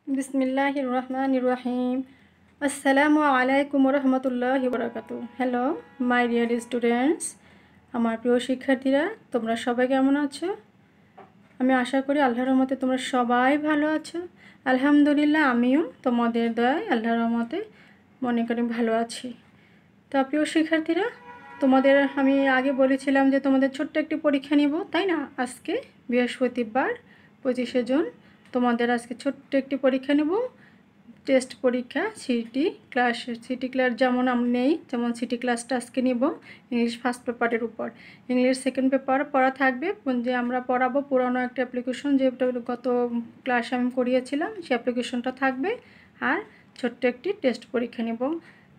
बिस्मिल्लाहिर रहमानिर रहीम। अस्सलामु आलाइकुम रहमतुल्लाहि बाराकातु। Hello my dear students, আমার প্রিয় শিক্ষার্থীরা, তোমরা সবাই কেমন আছো? আমি আশা করি আল্লাহর রহমতে তোমরা সবাই ভালো আছো। আলহামদুলিল্লাহ, আমিও তোমাদের দয়ায় আল্লাহর রহমতে মনে করি ভালো আছি। তো প্রিয় শিক্ষার্থীরা, তোমাদের আমি আগে বলেছিলাম যে তোমাদের ছোট্ট একটি পরীক্ষা নিব, তাই না? আজকে বৃহস্পতিবার 25শে জুন তোমাদের আজকে ছোট্ট একটি পরীক্ষা নেব, টেস্ট পরীক্ষা। সিটি ক্লাস যেমন আমি নেই, যেমন সিটি ক্লাসটা আজকে নিব ইংলিশ ফার্স্ট পেপারের উপর। ইংলিশ সেকেন্ড পেপার পড়া থাকবে, যে আমরা পড়াবো পুরনো একটা অ্যাপ্লিকেশন, যেটা গত ক্লাসে আমি করিয়েছিলাম, সেই অ্যাপ্লিকেশনটা থাকবে। আর ছোট্ট একটি টেস্ট পরীক্ষা নেব,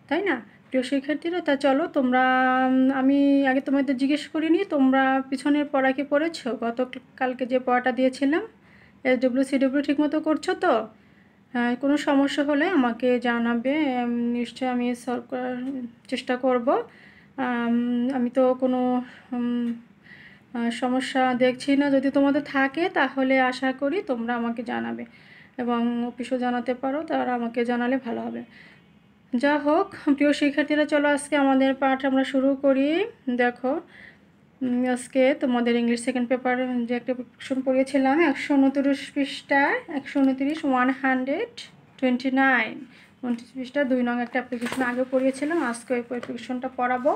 তাই না প্রিয় শিক্ষার্থীরা? তা চলো তোমরা, আমি আগে তোমাদের জিজ্ঞেস করিনি, তোমরা পিছনের পড়া কি পড়েছো? কালকে যে পড়াটা দিয়েছিলাম SW CW ঠিকমতো করছো তো? কোনো সমস্যা হলে আমাকে জানাবে, নিশ্চয়ই আমি সলভ করার চেষ্টা করব। আমি তো কোনো সমস্যা দেখছি না। যদি তোমাদের থাকে তাহলে আশা করি তোমরা আমাকে জানাবে, এবং অফিসও জানাতে পারো, তারা আমাকে জানালে ভালো হবে। যা হোক প্রিয় শিক্ষার্থীরা, চলো আজকে আমাদের পাঠ আমরা শুরু করি। দেখো, আজকে তোমাদের ইংলিশ সেকেন্ড পেপার যে একটা কোশ্চেন পড়িয়েছিলাম 129 পৃষ্ঠায়, 129 পৃষ্ঠা 2 নং একটা অ্যাপ্লিকেশন আগে পড়িয়েছিলাম। আজকে ওই অ্যাপ্লিকেশনটা পড়াবো,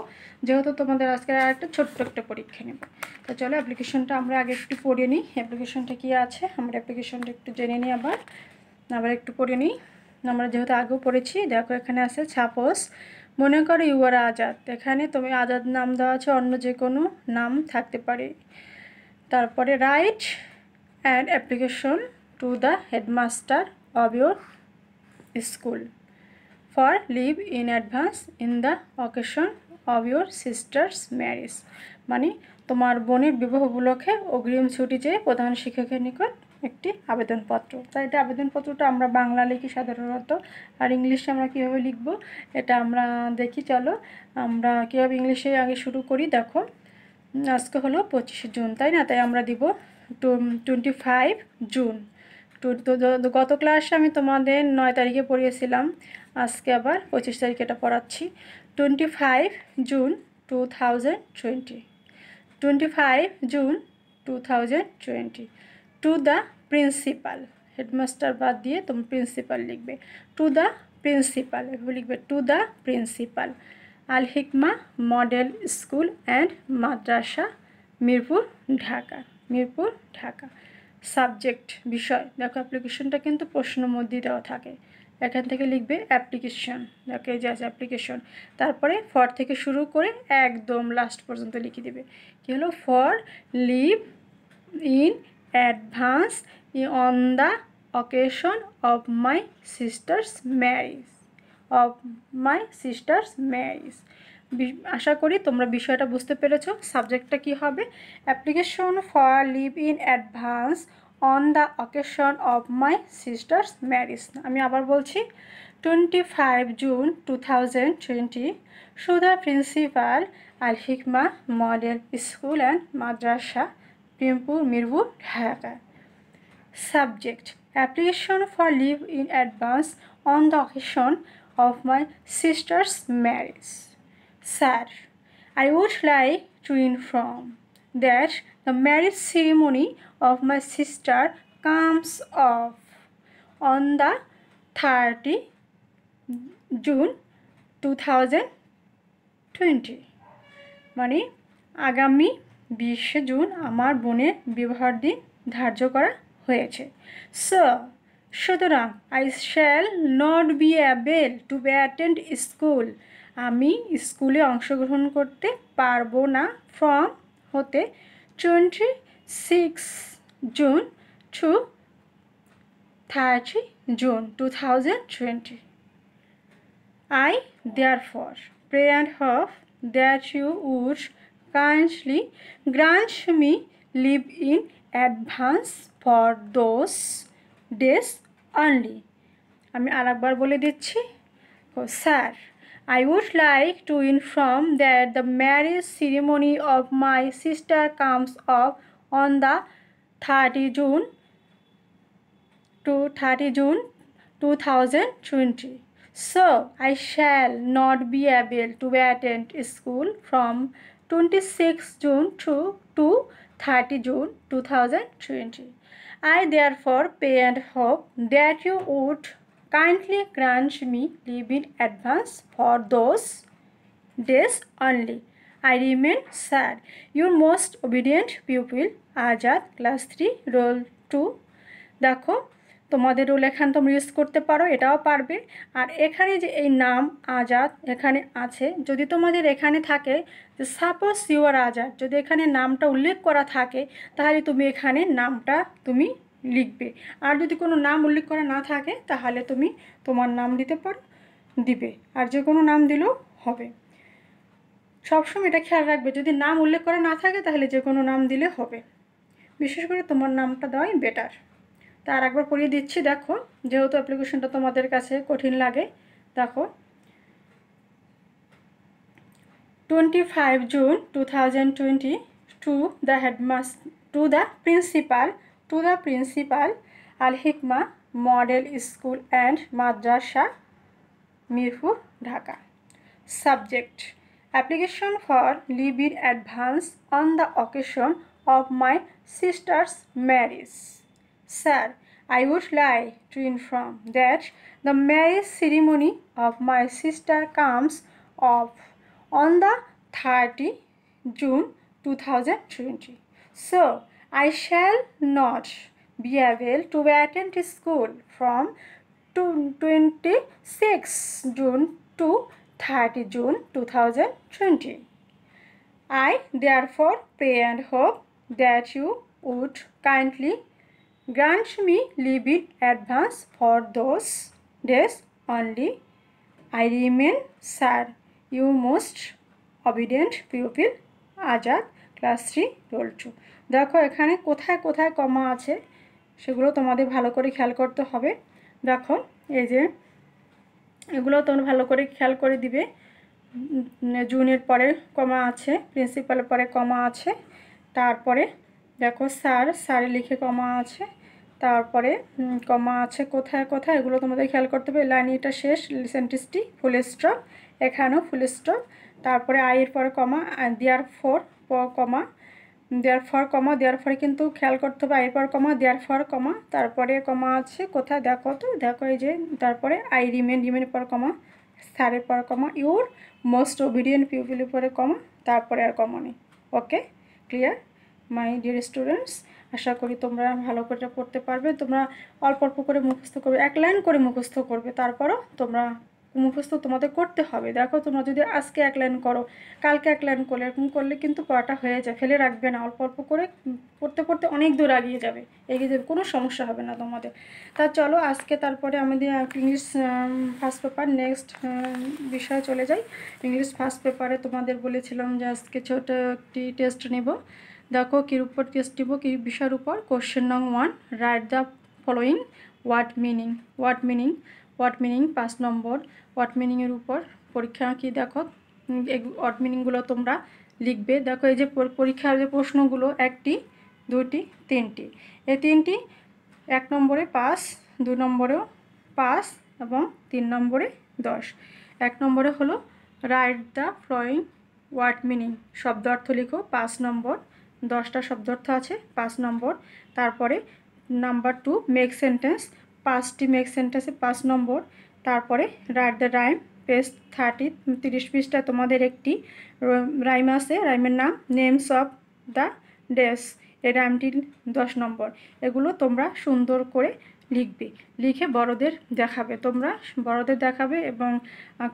যেহেতু তোমাদের আজকে আর একটা ছোট্ট একটা পরীক্ষা নেব। তো চলো অ্যাপ্লিকেশনটা আমরা আগে একটু পড়ে নিই। অ্যাপ্লিকেশনটা কী আছে আমরা অ্যাপ্লিকেশনটা একটু জেনে নিই, আবার একটু পড়ে নিই। আমরা যেহেতু আগেও পড়েছি, দেখো এখানে আছে সাপোজ, মনে করো ইউ আর আজাদ। এখানে তুমি আজাদ নাম দেওয়া আছে, অন্য যে কোনো নাম থাকতে পারে। তারপরে right and application to the headmaster of your school for leave in advance in the occasion of your sister's marriage. মানে তোমার বোনের বিবাহ উপলক্ষে অগ্রিম ছুটি চেয়ে প্রধান শিক্ষকের নিকট একটি আবেদনপত্র। তাই এটা আবেদনপত্রটা আমরা বাংলা লিখি সাধারণত, আর ইংলিশে আমরা কীভাবে লিখব এটা আমরা দেখি। চলো আমরা কীভাবে ইংলিশে আগে শুরু করি। দেখো, আজকে হলো 25শে জুন, তাই না? তাই আমরা দিব 25 জুন। গত ক্লাসে আমি তোমাদের 9 তারিখে পড়িয়েছিলাম, আজকে আবার 25 তারিখে এটা পড়াচ্ছি। 25 June 2020, 25 June 2020 to the principal. Headmaster বাদ দিয়ে তুমি প্রিন্সিপাল লিখবে। টু দ্য প্রিন্সিপাল এভাবে লিখবে, to the principal, Al Hikma model school and Madrasa, Mirpur, Dhaka. Mirpur, Dhaka. Subject বিষয়, দেখো অ্যাপ্লিকেশনটা কিন্তু প্রশ্নের মধ্যেই দেওয়া থাকে। এখান থেকে লিখবে অ্যাপ্লিকেশন, দেখো এই যে আছে অ্যাপ্লিকেশন। তারপরে ফর থেকে শুরু করে একদম লাস্ট পর্যন্ত লিখে দেবে। কী হলো? For leave in advance on the occasion of my sister's marriage, of my sister's marriage. আশা করি তোমরা বিষয়টা বুঝতে পেরেছো। সাবজেক্টটা কি হবে? Application for leave in advance on the occasion of my sister's marriage. আমি আবার বলছি, 25 June 2020 to the principal, Al Hikma model school and Madrasa, Mirpur, Dhaka. Subject: Application for leave in advance on the occasion of my sister's marriage. Sir, I would like to inform that the marriage ceremony of my sister comes off on the 30 June 2020. মানে আগামী 20শে June আমার বোনের বিবাহের দিন ধার্য করা হয়েছে। সুতরাং I shall not be able to attend school, আমি স্কুলে অংশগ্রহণ করতে পারবো না, ফ্রম হতে 26 June to 30 June 2020। I therefore pray and hope that you would kindly grant me leave in advance for those days only. আমি আরেকবার বলে দিচ্ছি। Sir, I would like to inform that the marriage ceremony of my sister comes off on the 30 June 2020. So I shall not be able to attend school from 26 June to 30 June 2020. I therefore pray and hope that you would kindly grant me leave in advance for those days only. I remain, sir, your most obedient pupil, Azad, class 3, roll 2. দেখো তোমাদের role এখানে তোমরা use করতে পারো, এটাও পারবে। আর এখানে যে এই নাম আজাদ এখানে আছে, যদি তোমাদের এখানে থাকে যে সাপোজ ইউর আজাদ, যদি এখানে নামটা উল্লেখ করা থাকে তাহলে তুমি এখানে নামটা তুমি লিখবে। আর যদি কোনো নাম উল্লেখ করা না থাকে তাহলে তুমি তোমার নাম দিতে পারো, দিবে। আর যে কোনো নাম দিলেও হবে। সবসময় এটা খেয়াল রাখবে, যদি নাম উল্লেখ করা না থাকে তাহলে যে কোনো নাম দিলে হবে। বিশেষ করে তোমার নামটা দেওয়াই বেটার। তার একবার পড়িয়ে দিচ্ছি, দেখো যেহেতু অ্যাপ্লিকেশনটা তোমাদের কাছে কঠিন লাগে। দেখো 25 June 2020 to the headmaster, to the principal Al Hikma Model School and Madrasa, Mirpur, Dhaka. Subject: application for leave in advance on the occasion of my sister's marriage. Sir, I would like to inform that the marriage ceremony of my sister comes off on the 30 June 2020. So, I shall not be able to attend school from 26 June to 30 June 2020. I therefore pray and hope that you would kindly grant me leave in advance for those days only. I remain, sir, your most obedient pupil, Azad, class 3, roll 2. দেখো এখানে কোথায় কোথায় কমা আছে সেগুলো তোমাদের ভালো করে খেয়াল করতে হবে। দেখো এই যে এগুলো তোমরা ভালো করে খেয়াল করে দিবে। জুনের পরে কমা আছে, প্রিন্সিপালের পরে কমা আছে, তারপরে দেখো স্যার লিখে কমা আছে, তারপরে কমা আছে কোথায় কোথায়, এগুলো তোমাদের খেয়াল করতে হবে। লাইন এটা শেষ, সেন্টেন্সটি ফুল স্টপ, এখানেও ফুল স্টপ, তারপরে আইয়ের পরে কমা, there for comma, there for কিন্তু খেয়াল করতে হবে, আইয়ের পর কমা, দেয়ার ফর কমা, তারপরে কমা আছে কোথায় দেখো তো, দেখো এই যে, তারপরে আই রিমেনের পর কমা, স্যারের পর কমা, ইউর মোস্ট ওবিডিয়েন্ট পিউপিলের পরে কমা, তারপরে আর কমা নেই। ওকে, ক্লিয়ার মাই ডিয়ার স্টুডেন্টস? আশা করি তোমরা ভালো করে পড়তে পারবে। তোমরা অল্প অল্প করে মুখস্থ করবে, এক লাইন করে মুখস্থ করবে, তারপরও তোমরা মুখস্থ তোমাদের করতে হবে। দেখো তোমরা যদি আজকে এক লাইন করো, কালকে এক লাইন করলে, এরকম করলে কিন্তু পড়াটা হয়ে যায়, ফেলে রাখবে না। অল্প অল্প করে পড়তে পড়তে অনেক দূর এগিয়ে যাবে, কোনো সমস্যা হবে না তোমাদের। তা চলো আজকে তারপরে আমাদের ইংলিশ ফার্স্ট পেপার নেক্সট বিষয়ে চলে যাই। ইংলিশ ফার্স্ট পেপারে তোমাদের বলেছিলাম যে আজকে ছোটো একটি টেস্ট নেব। দেখো কির উপর টেস্ট দিব, কি বিষয়ের উপর। কোশ্চেন নং 1, write the following word meaning. 5 নম্বর ওয়াট মিনিংয়ের উপর পরীক্ষা কি দেখো, এই ওয়াট মিনিংগুলো তোমরা লিখবে। দেখো এই যে পরীক্ষার যে প্রশ্নগুলো 1টি 2টি 3টি, এই 3টি 1 নম্বরে 5, 2 নম্বরেও 5 এবং 3 নম্বরে 10। 1 নম্বরে হলো write the following word meaning, শব্দ অর্থ লিখো, 5 নম্বর। 10টা শব্দ অর্থ আছে, 5 নম্বর। তারপরে নাম্বার 2 মেক সেন্টেন্স, 5টি মেক সেন্টেন্সে 5 নম্বর। তারপরে রাইট দ্য রাইম, পেজ 30 পৃষ্ঠায় তোমাদের একটি রাইম আছে, রাইমের নাম নেমস অফ দ্য ডেস, এই রাইমটি 10 নম্বর। এগুলো তোমরা সুন্দর করে লিখবে, লিখে বড়দের দেখাবে, তোমরা বড়দের দেখাবে এবং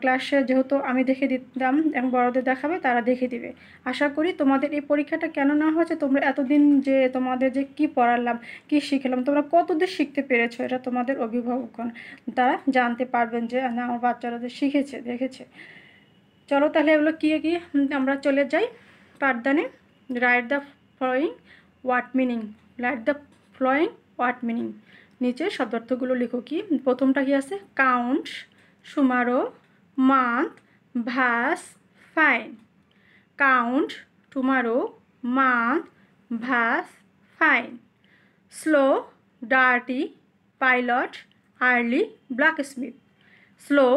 ক্লাসে যেহেতু আমি দেখে দিতাম এবং বড়দের দেখাবে, তারা দেখে দিবে। আশা করি তোমাদের এই পরীক্ষাটা কেন না হয়েছে, তোমরা এতদিন যে তোমাদের যে কি পড়ালাম, কি শিখলাম, তোমরা কতদূর শিখতে পেরেছো, এটা তোমাদের অভিভাবকগণ তারা জানতে পারবেন যে না আমার বাচ্চারা যে শিখেছে, দেখেছে। চলো তাহলে এগুলো কি আমরা চলে যাই পাঠদানে। Write the following word meaning, write the following word meaning, নিচে শব্দার্থগুলো লিখো। কি প্রথমটা কি আছে, count, tomorrow, month, vase, fine. Count, tomorrow, month, vase, fine. Slow, dirty, pilot, early blacksmith. Slow,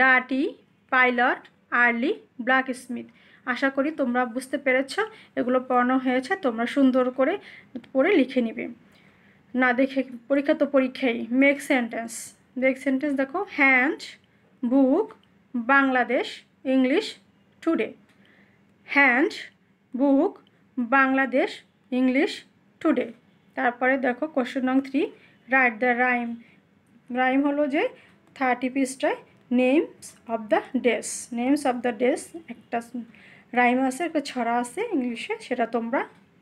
dirty, pilot, early blacksmith. আশা করি তোমরা বুঝতে পেরেছ, এগুলো পড়ানো হয়েছে, তোমরা সুন্দর করে পড়ে লিখে নিবে। না দেখে পরীক্ষা তো পরীক্ষাই। মেক সেন্টেন্স, দেখো, হ্যান্ড, বুক, বাংলাদেশ, ইংলিশ, টুডে। হ্যান্ড, বুক, বাংলাদেশ, ইংলিশ, টুডে। তারপরে দেখো কোশ্চেন নং 3, রাইট দ্য রাইম। রাইম হলো যে 30 পৃষ্ঠায় names of the days. Names of the days একটা রাইম আছে, একটা ছড়া আছে ইংলিশে, সেটা তোমরা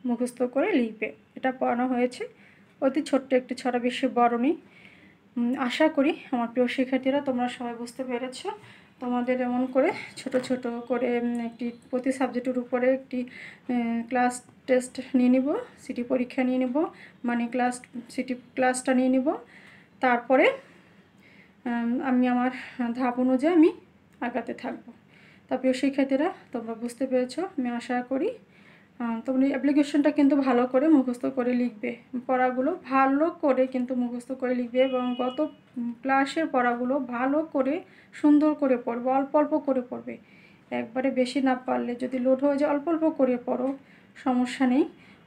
মুখস্থ করে লিখবে। এটা পড়ানো হয়েছে, অতি ছোট্ট একটি ছড়া, বেশি বড় নেই। আশা করি আমার প্রিয় শিক্ষার্থীরা তোমরা সবাই বুঝতে পেরেছ। তোমাদের এমন করে ছোট ছোট করে একটি প্রতি সাবজেক্টের উপরে একটি ক্লাস টেস্ট নিয়ে নিব, সিটি পরীক্ষা নিয়ে নিব, মানে সিটি ক্লাসটা নিয়ে নিব। তারপরে আমি আমার ধাপ অনুযায়ী আমি আগাতে থাকবো। তা প্রিয় শিক্ষার্থীরা তোমরা বুঝতে পেরেছ আমি আশা করি। তোমরা অ্যাপ্লিকেশনটা কিন্তু ভালো করে মুখস্থ করে লিখবে, পড়াগুলো ভালো করে কিন্তু মুখস্থ করে লিখবে, এবং গত ক্লাসের পড়াগুলো ভালো করে সুন্দর করে পড়বে, অল্প অল্প করে পড়বে। একবারে বেশি না পারলে যদি লোড হয়ে যায় অল্প অল্প করে পড়ো, সমস্যা নেই।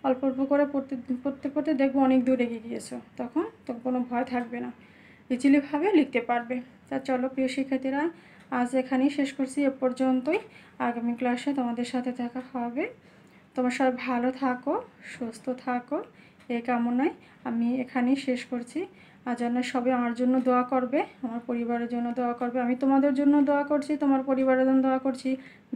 অল্প অল্প করে পড়তে পড়তে দেখবো অনেক দূর এগিয়ে গিয়েছো, তখন তো কোনো ভয় থাকবে না, ইজিলিভাবে লিখতে পারবে। তা চলো প্রিয় শিক্ষার্থীরা, আজ এখানেই শেষ করছি, এ পর্যন্তই। আগামী ক্লাসে তোমাদের সাথে দেখা হবে। তোমরা সবাই ভালো থাকো, সুস্থ থাকো, এই কামনায় আমি এখানেই শেষ করছি। আর যেন সবাই আমার জন্য দোয়া করবে, আমার পরিবারের জন্য দোয়া করবে, আমি তোমাদের জন্য দোয়া করছি, তোমার পরিবারের জন্য দোয়া করছি,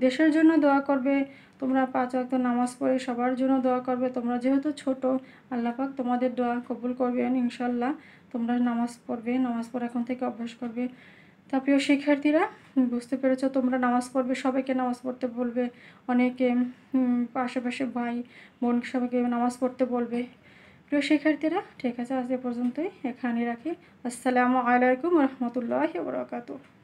দেশের জন্য দোয়া করবে। তোমরা 5 ওয়াক্ত নামাজ পড়ে সবার জন্য দোয়া করবে। তোমরা যেহেতু ছোট, আল্লাহ পাক তোমাদের দোয়া কবুল করবেন ইনশাল্লাহ। তোমরা নামাজ পড়বে, নামাজ পড়া এখন থেকে অভ্যাস করবে। তা প্রিয় শিক্ষার্থীরা বুঝতে পেরেছ, তোমরা নামাজ পড়বে, সবাইকে নামাজ পড়তে বলবে, অনেকে আশেপাশে ভাই বোন সবাইকে নামাজ পড়তে বলবে। প্রিয় শিক্ষার্থীরা ঠিক আছে, আজ এ পর্যন্তই, এখানে রাখি। আসসালামু আলাইকুম রহমতুল্লাহি ওয়া বারাকাতুহু।